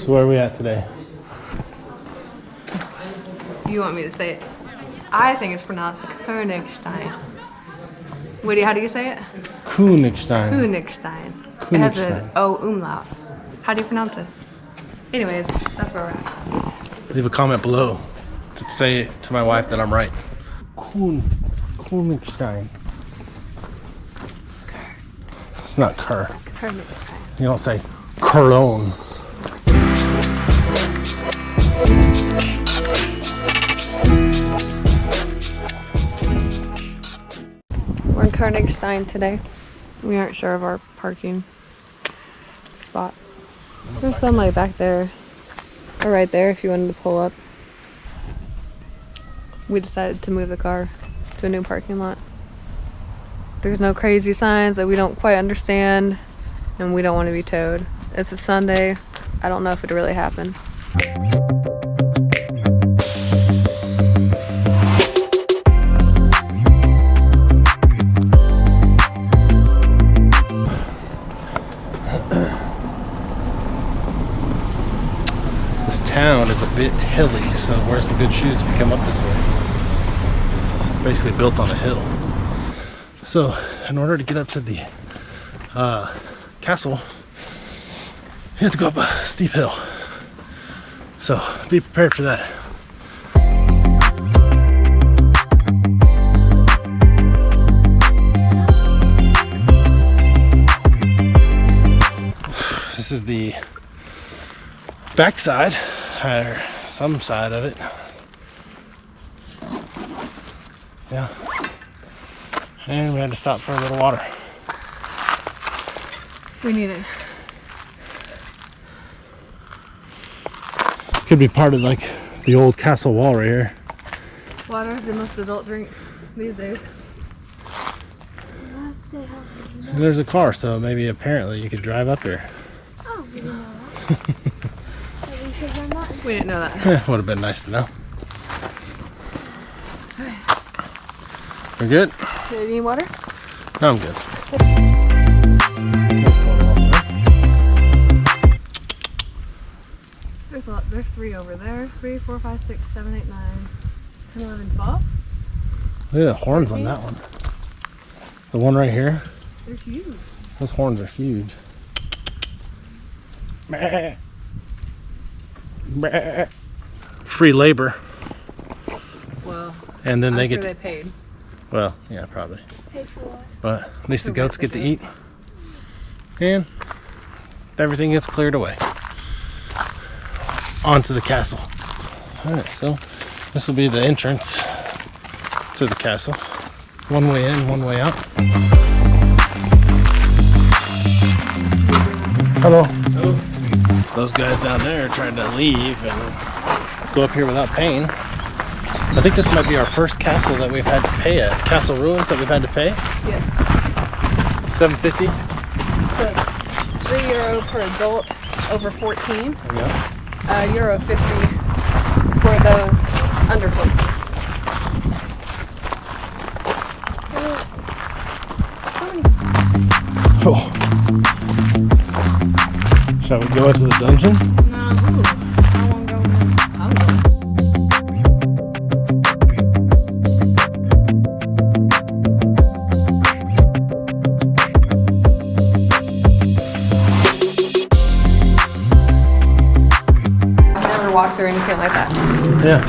So where are we at today? You want me to say it? I think it's pronounced Konigstein. Woody, how do you say it? Konigstein. Konigstein. It has an O umlaut. How do you pronounce it? Anyways, that's where we're at. Leave a comment below to say to my wife that I'm right. Konigstein. It's not Kerr. Konigstein. You don't say Cologne. We're in Konigstein today. We aren't sure of our parking spot. There's sunlight back there, or right there if you wanted to pull up. We decided to move the car to a new parking lot. There's no crazy signs that we don't quite understand, and we don't want to be towed. It's a Sunday. I don't know if it'll really happen. This town is a bit hilly, so wear some good shoes if you come up this way. Basically built on a hill. So in order to get up to the castle, you have to go up a steep hill. So be prepared for that. This is the backside, or some side of it. Yeah. And we had to stop for a little water. We need it. Could be part of like the old castle wall right here. Water is the most adult drink these days. And there's a car, so maybe apparently you could drive up here. Oh, we didn't know that. We didn't know that. Would have been nice to know. We're good? Do you need water? No, I'm good. There's a lot. There's 3 over there. 3, 4, 5, 6, 7, 8, 9, 10, 11, 12. Look at the horns on that one. The one right here. They're huge. Those horns are huge. Free labor. Well, And then they I'm get sure they paid. well, yeah, probably. Paid for what? But at least the goats get to eat. And everything gets cleared away. Onto the castle. Alright, so this will be the entrance to the castle. One way in, one way out. Hello. Hello. Those guys down there are trying to leave and go up here without paying. I think this might be our first castle that we've had to pay at. Castle ruins that we've had to pay. Yes. $7.50. So €3 per adult over 14. Yeah. €1.50 for those under 14. Oh. Shall we go into the dungeon? No, I won't go in. I'm going. I've never walked through anything like that. Yeah.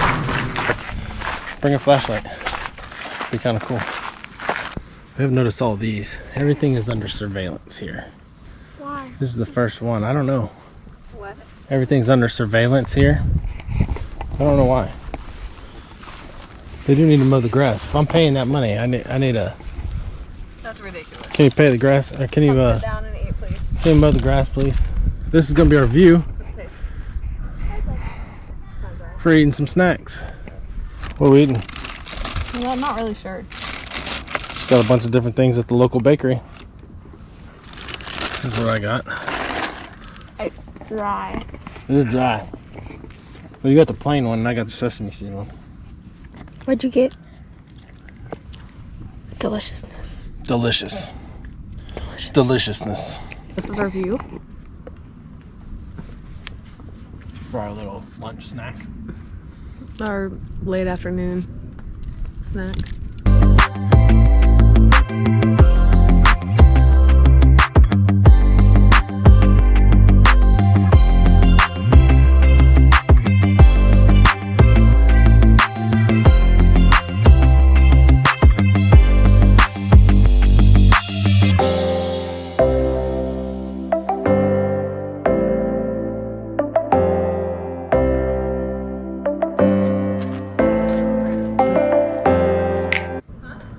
Bring a flashlight. Be kind of cool. We have noticed all these. Everything is under surveillance here. Why? This is the first one. I don't know. What? Everything's under surveillance here. I don't know why. They do need to mow the grass. If I'm paying that money, I need a. That's ridiculous. Can you pay the grass? Or can you Sit down and eat, please. can you mow the grass, please? This is gonna be our view for eating some snacks. What are we eating? Well, I'm not really sure. Got a bunch of different things at the local bakery. This is what I got. It's dry. It is dry. Well, you got the plain one, and I got the sesame seed one. What'd you get? Deliciousness. Delicious. Deliciousness. This is our view. for our little lunch snack. Our late afternoon snack.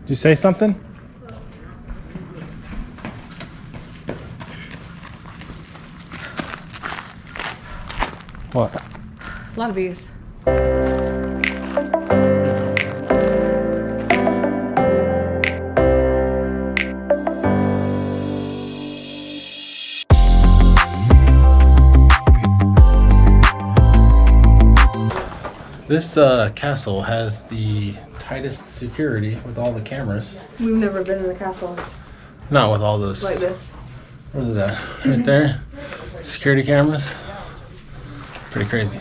Did you say something? What? A lot of bees. This castle has the tightest security with all the cameras. We've never been in the castle Not with all those. like this. Where's it at? Right there. Security cameras. Pretty crazy.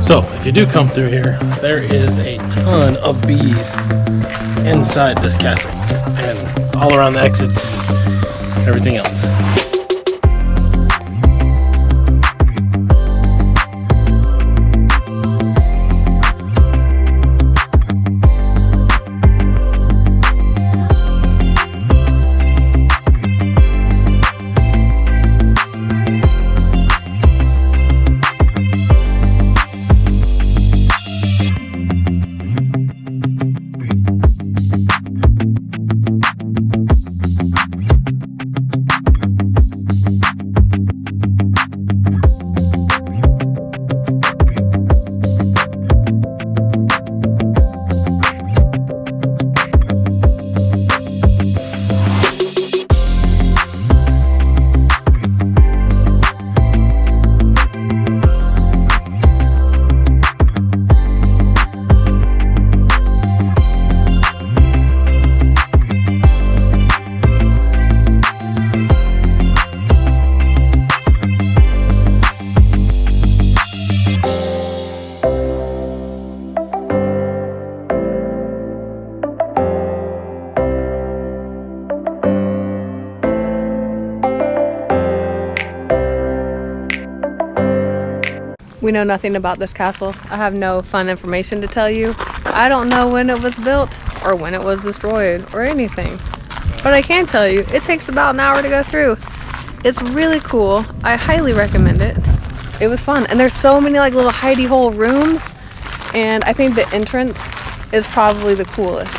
So, if you do come through here, there is a ton of bees inside this castle and all around the exits and everything else. We know nothing about this castle. I have no fun information to tell you. I don't know when it was built or when it was destroyed or anything. But I can tell you, it takes about an hour to go through. It's really cool. I highly recommend it. It was fun. And there's so many like little hidey hole rooms. And I think the entrance is probably the coolest.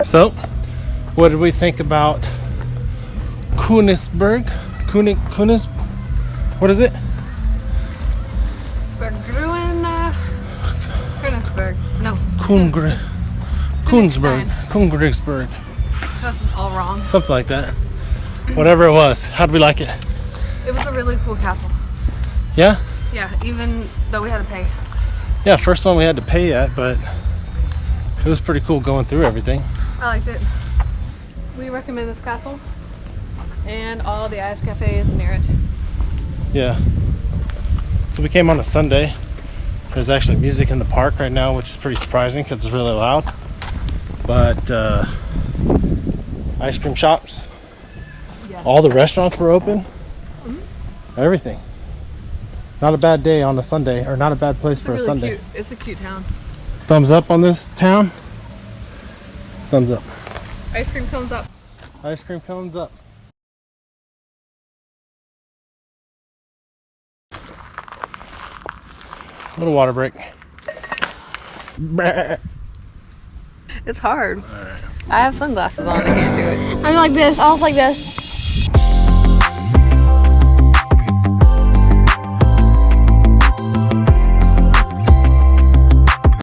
So, what did we think about Konigstein? What is it? Königsberg. No. Konigstein. That's all wrong. Something like that. Whatever it was. How'd we like it? It was a really cool castle. Yeah? Yeah, even though we had to pay. Yeah, first one we had to pay at, but it was pretty cool going through everything. I liked it. We recommend this castle and all the ice cafes near it. Yeah. So we came on a Sunday. There's actually music in the park right now, which is pretty surprising because it's really loud. But ice cream shops, Yeah. all the restaurants were open. Everything. Not a bad day on a Sunday, or not a bad place for a Sunday. Cute. It's a cute town. Thumbs up on this town. Thumbs up. Ice cream cones up. Ice cream cones up. Little water break. It's hard. I have sunglasses on. I can't do it. I'm like this. I was like this.